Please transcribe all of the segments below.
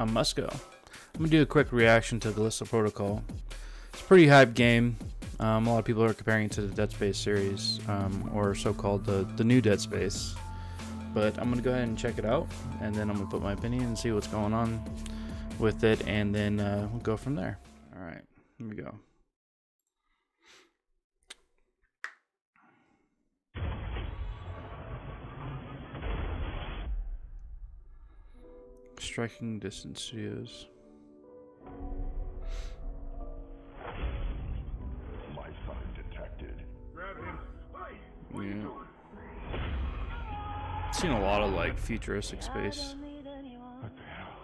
I'm Musko. I'm gonna do a quick reaction to Callisto Protocol. It's a pretty hype game. A lot of people are comparing it to the Dead Space series, or so-called the new Dead Space. But I'm gonna go ahead and check it out, and then I'm gonna put my opinion and see what's going on with it, and then we'll go from there. All right, here we go. Striking Distance Studios. Life sign detected. Grab him. Yeah. I've seen a lot of like futuristic space. What the hell?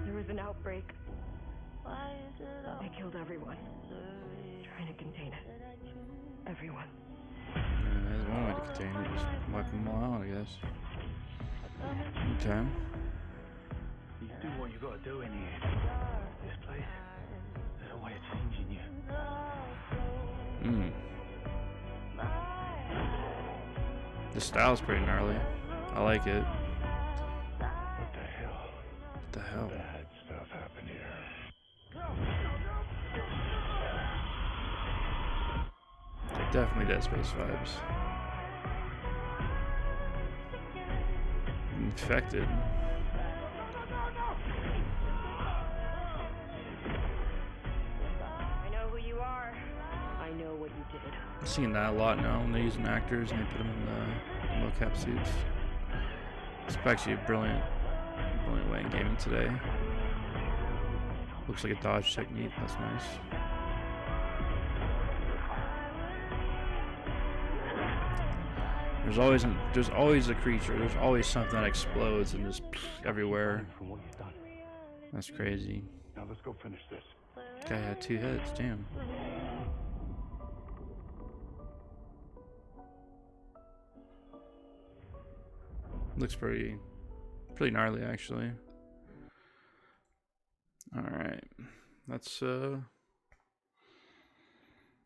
There was an outbreak. They killed everyone. Trying to contain it. Everyone. Yeah, there's one way to contain it, just wipe them all out, I guess. Okay. You do what you gotta do in here. This place, there's a way of changing you. The style's pretty gnarly. I like it. What the hell? What the hell? Bad stuff happened here. Definitely Dead Space vibes. Infected. I know who you are. I know what you did. I'm seeing that a lot now when they're using actors and they put them in the mocap suits. It's actually a brilliant way in gaming today. Looks like a dodge technique. That's nice. There's always a creature. There's always something that explodes and just everywhere. From what you've done. That's crazy. Now let's go finish this. Guy had 2 heads. Damn. Looks pretty gnarly, actually. All right, that's I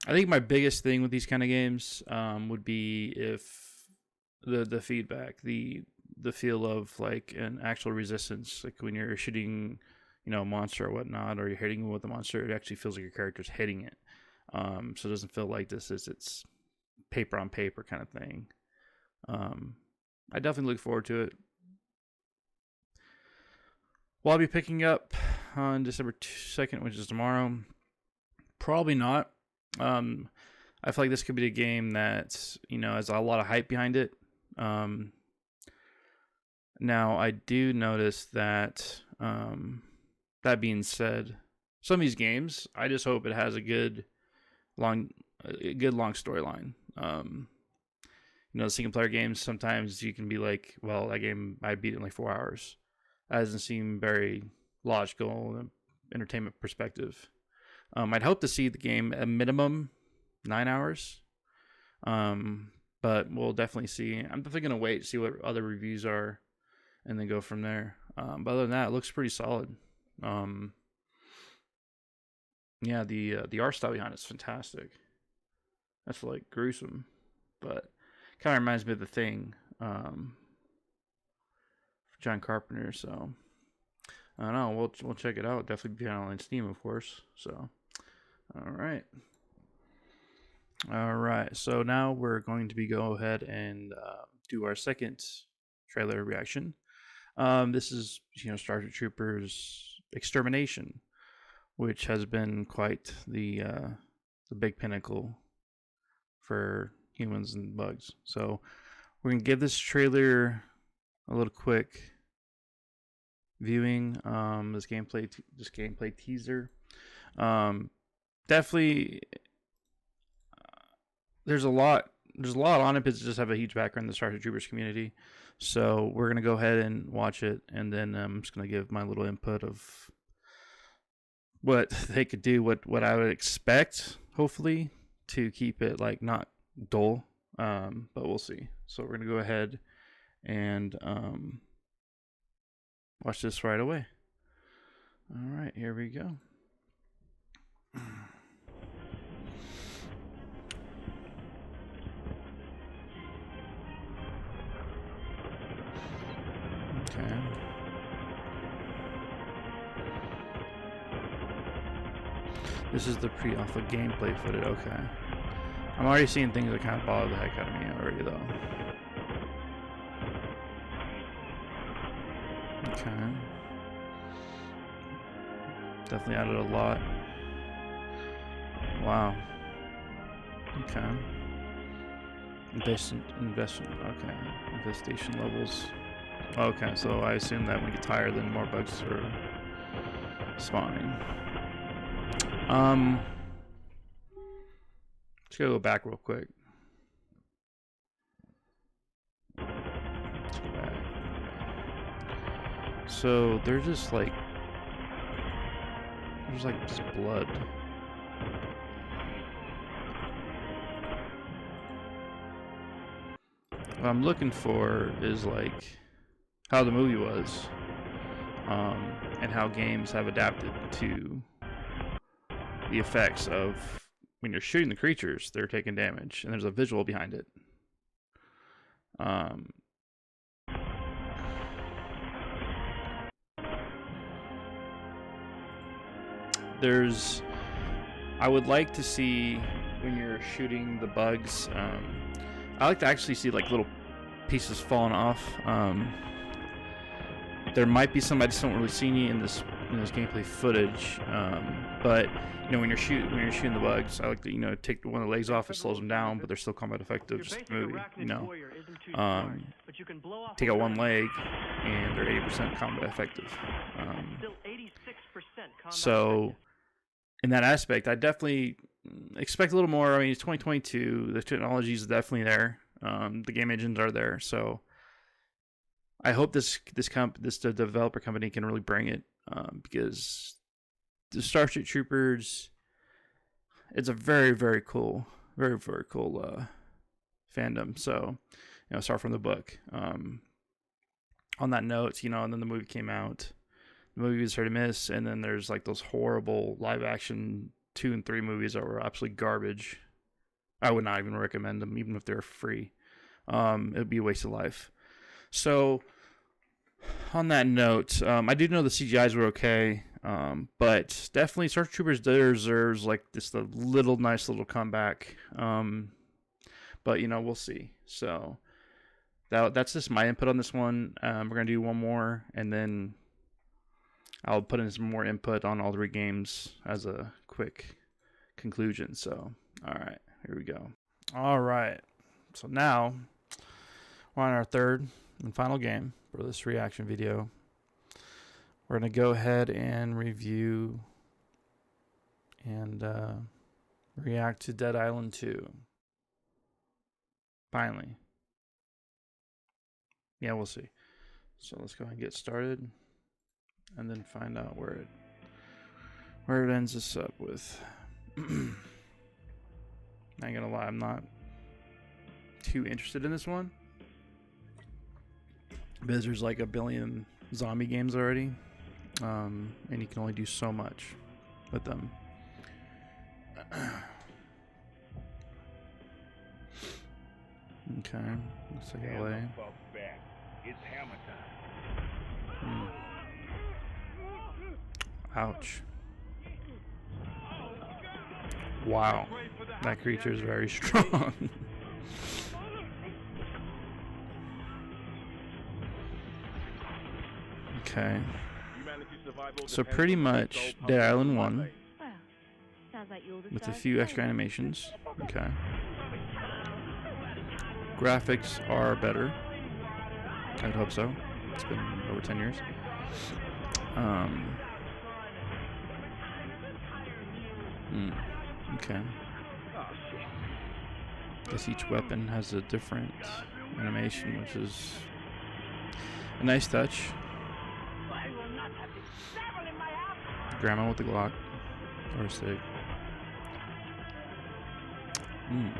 think my biggest thing with these kind of games would be if the feedback, the feel of like an actual resistance, like when you're shooting, a monster or whatnot, or you're hitting with a monster, it actually feels like your character's hitting it. So it doesn't feel like it's paper on paper kind of thing. I definitely look forward to it. Will I be picking up on December 2nd, which is tomorrow? Probably not. I feel like this could be a game that, has a lot of hype behind it. Now, I do notice that, that being said, some of these games, I just hope it has a good long storyline. The single player games, sometimes you can be like, well, that game, I beat it in like 4 hours. That doesn't seem very logical in an entertainment perspective. I'd hope to see the game at minimum 9 hours. But we'll definitely see. I'm definitely going to wait, see what other reviews are, and then go from there. But other than that, it looks pretty solid. Yeah, the art style behind it's fantastic. That's like gruesome, but kind of reminds me of The Thing, John Carpenter. So I don't know. We'll check it out. Definitely be on Steam, of course. So all right. So now we're going to go ahead and do our second trailer reaction. This is Starship Troopers Extermination, which has been quite the big pinnacle for humans and bugs. So we're gonna give this trailer a little quick viewing. This gameplay teaser. Definitely, there's a lot on it, but it just have a huge background in the Starship Troopers community. So we're gonna go ahead and watch it, and then I'm just gonna give my little input of what they could do, what I would expect, hopefully, to keep it like not dull. But we'll see. So we're gonna go ahead and watch this right away. All right, here we go. Okay. This is the pre-alpha gameplay footage. Okay. I'm already seeing things that kind of bother the heck out of me already, though. Okay. Definitely added a lot. Wow. Okay. Investment. Okay. Infestation levels. Okay, so I assume that when it gets higher, then more bugs are spawning. Just gotta go back real quick. Let's go back. So they're just like, there's like just blood. What I'm looking for is like how the movie was, and how games have adapted to the effects of when you're shooting the creatures, they're taking damage, and there's a visual behind it. I would like to see when you're shooting the bugs, I like to actually see like little pieces falling off. There might be some I just don't really see any in this gameplay footage, but you know when you're shooting the bugs, I like to take one of the legs off. It slows them down, but they're still combat effective. Just the movie, take out one leg, and they're 80% combat effective. So in that aspect, I definitely expect a little more. I mean, it's 2022. The technology is definitely there. The game engines are there. So I hope this developer company can really bring it, because the Starship Troopers, it's a very, very cool fandom. So start from the book. On that note, and then the movie came out. The movie was hit or miss, and then there's like those horrible live action 2 and 3 movies that were absolutely garbage. I would not even recommend them, even if they're free. It would be a waste of life. So, on that note, I do know the CGIs were okay, but definitely Starship Troopers deserves like this nice little comeback. But we'll see. So that's just my input on this one. We're gonna do one more, and then I'll put in some more input on all 3 games as a quick conclusion. So, all right, here we go. All right, so now we're on our 3rd and final game for this reaction video. We're going to go ahead and review and react to Dead Island 2. Finally. Yeah, we'll see. So let's go ahead and get started, and then find out where it ends us up with. I ain't gonna lie, I'm not too interested in this one, because there's like a billion zombie games already, and you can only do so much with them. Okay, looks like LA. It's hammer time. Ouch. Wow, that creature is very strong. Okay. So pretty much Dead Island 1 Well, sounds like you're the with a first few extra player. animations. Okay. Graphics are better. I'd hope so. It's been over 10 years. Okay. Guess each weapon has a different animation, which is a nice touch. Grandma with the Glock or a stick. You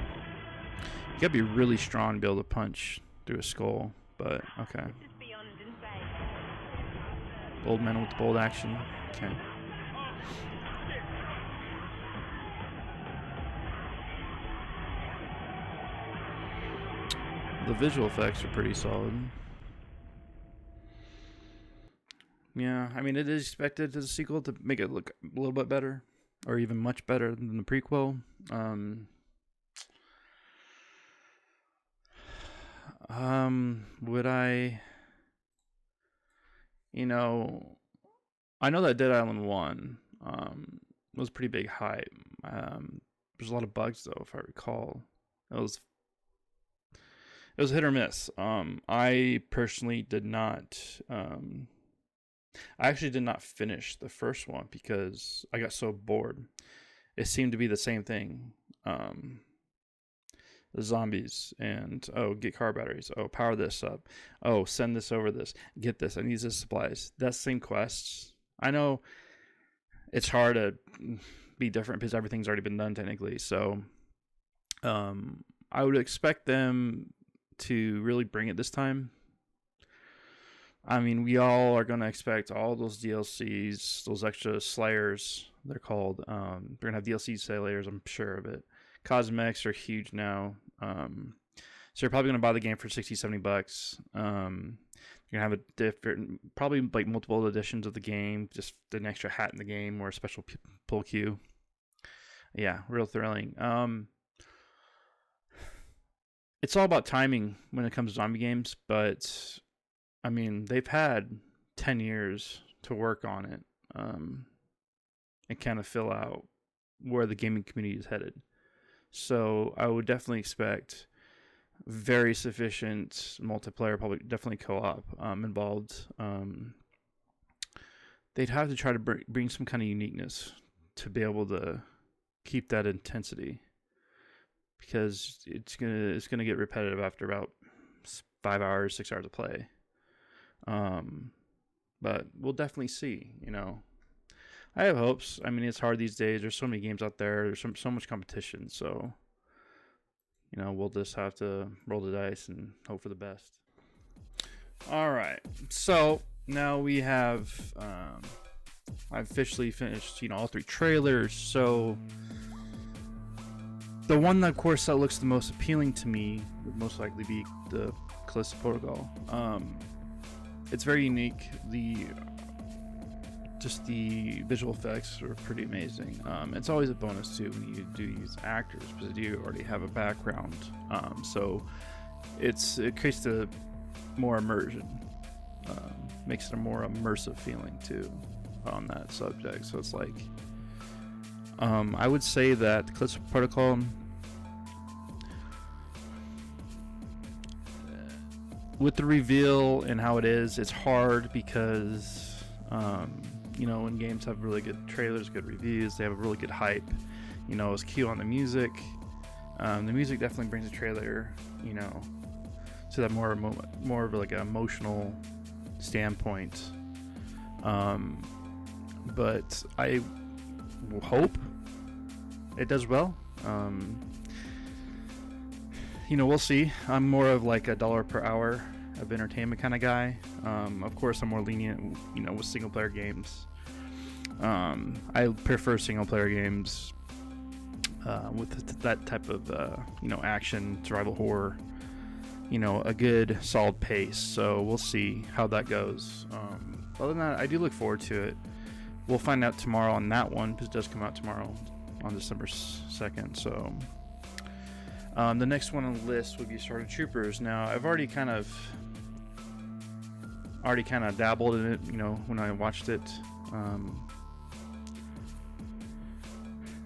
gotta be really strong to be able to punch through a skull, but okay. Bold man with the bold action. Okay. The visual effects are pretty solid. Yeah, I mean, it is expected as a sequel to make it look a little bit better. or even much better than the prequel. Would I, I know that Dead Island 1 was pretty big hype. There's a lot of bugs though, if I recall. It was hit or miss. I personally did not I actually did not finish the first one because I got so bored. It seemed to be the same thing. The zombies and get car batteries. Power this up. Send this over this. Get this. I need this supplies. That's the same quests. I know it's hard to be different because everything's already been done technically. So I would expect them to really bring it this time. I mean, we all are going to expect all those DLCs, those extra slayers, they're called. They're going to have DLC slayers, I'm sure of it. Cosmetics are huge now. So you're probably going to buy the game for $60-$70. You're going to have a different, probably like multiple editions of the game, just an extra hat in the game or a special pull queue. Yeah, real thrilling. It's all about timing when it comes to zombie games, but I mean, they've had 10 years to work on it and kind of fill out where the gaming community is headed. So I would definitely expect very sufficient multiplayer, probably definitely co-op involved. They'd have to try to bring some kind of uniqueness to be able to keep that intensity, because it's gonna get repetitive after about 5 hours, 6 hours of play. But we'll definitely see. I have hopes. I mean, it's hard these days. There's so many games out there. There's so much competition. So, we'll just have to roll the dice and hope for the best. All right. So now we have, I've officially finished, all 3 trailers. So the one that, of course, that looks the most appealing to me would most likely be the Callisto Protocol. It's very unique. Just the visual effects are pretty amazing. It's always a bonus too when you do use actors, because you already have a background. So it creates the more immersion, makes it a more immersive feeling too on that subject. So it's like, I would say that the Callisto Protocol, with the reveal and how it is, it's hard because when games have really good trailers, good reviews, they have a really good hype. It's cue on the music. The music definitely brings the trailer, to that more of like an emotional standpoint. But I hope it does well. We'll see. I'm more of like $1 per hour of entertainment kind of guy. Of course, I'm more lenient, with single player games. I prefer single player games with that type of action, survival horror. A good solid pace. So we'll see how that goes. Other than that, I do look forward to it. We'll find out tomorrow on that one, because it does come out tomorrow on December 2nd. So the next one on the list would be Starship Troopers. Now, I've already kind of dabbled in it, when I watched it.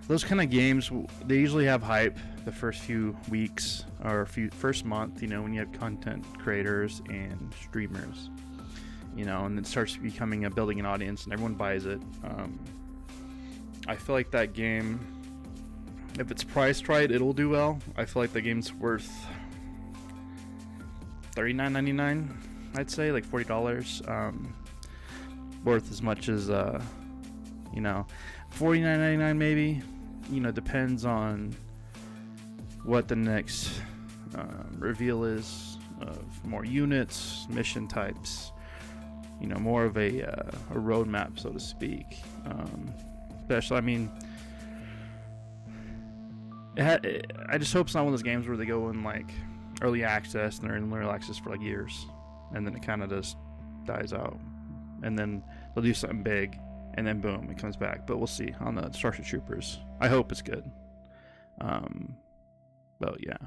Those kind of games, they usually have hype the first few weeks or first month, when you have content creators and streamers, and it starts becoming building an audience and everyone buys it. I feel like that game, if it's priced right, it'll do well. I feel like the game's worth $39.99, I'd say, like $40. Worth as much as $49.99 maybe. Depends on what the next reveal is of more units, mission types. More of a roadmap, so to speak. Especially, I mean, I just hope it's not one of those games where they go in like early access and they're in early access for like years, and then it kind of just dies out, and then they'll do something big and then boom, it comes back. But we'll see on the Starship Troopers. I hope it's good. But yeah.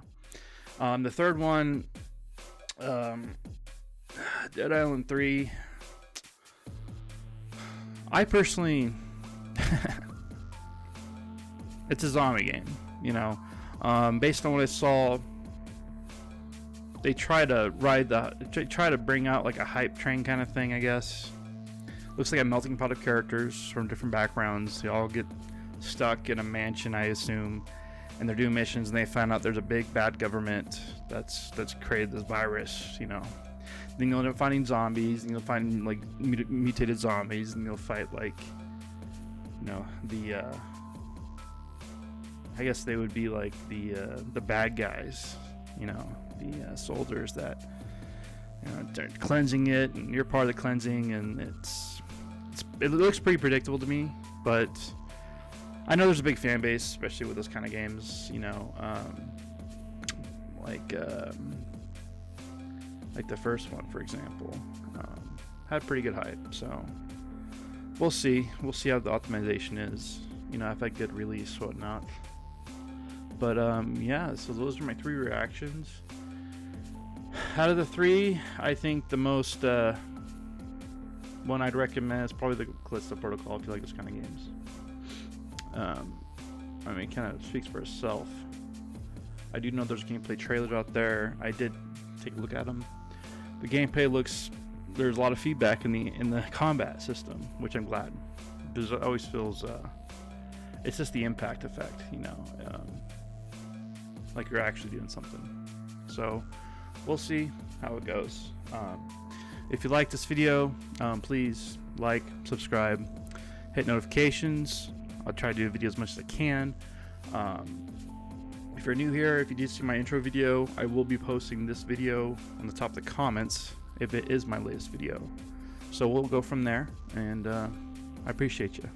The third one, Dead Island 3. I personally, it's a zombie game, you know. Based on what I saw, they try to bring out like a hype train kind of thing, I guess. Looks like a melting pot of characters from different backgrounds. They all get stuck in a mansion, I assume, and they're doing missions, and they find out there's a big bad government that's created this virus, you know. Then you'll end up finding zombies, and you'll find like mutated zombies, and you'll fight like, you know, the I guess they would be like the bad guys, you know, the soldiers that, you know, they're cleansing it, and you're part of the cleansing, and it looks pretty predictable to me, but I know there's a big fan base, especially with those kind of games, you know, like the first one, for example, had pretty good hype. So we'll see how the optimization is, you know, if I get release, whatnot. But yeah, so those are my 3 reactions. Out of the 3, I think the most one I'd recommend is probably the Callisto Protocol if you like those kind of games. I mean, it kind of speaks for itself. I do know there's gameplay trailers out there. I did take a look at them. The gameplay there's a lot of feedback in the combat system, which I'm glad, because it always feels it's just the impact effect, you know, like you're actually doing something. So we'll see how it goes. If you like this video, please like, subscribe, hit notifications. I'll try to do a video as much as I can. If you're new here, if you did see my intro video, I will be posting this video on the top of the comments if it is my latest video. So we'll go from there, and I appreciate you.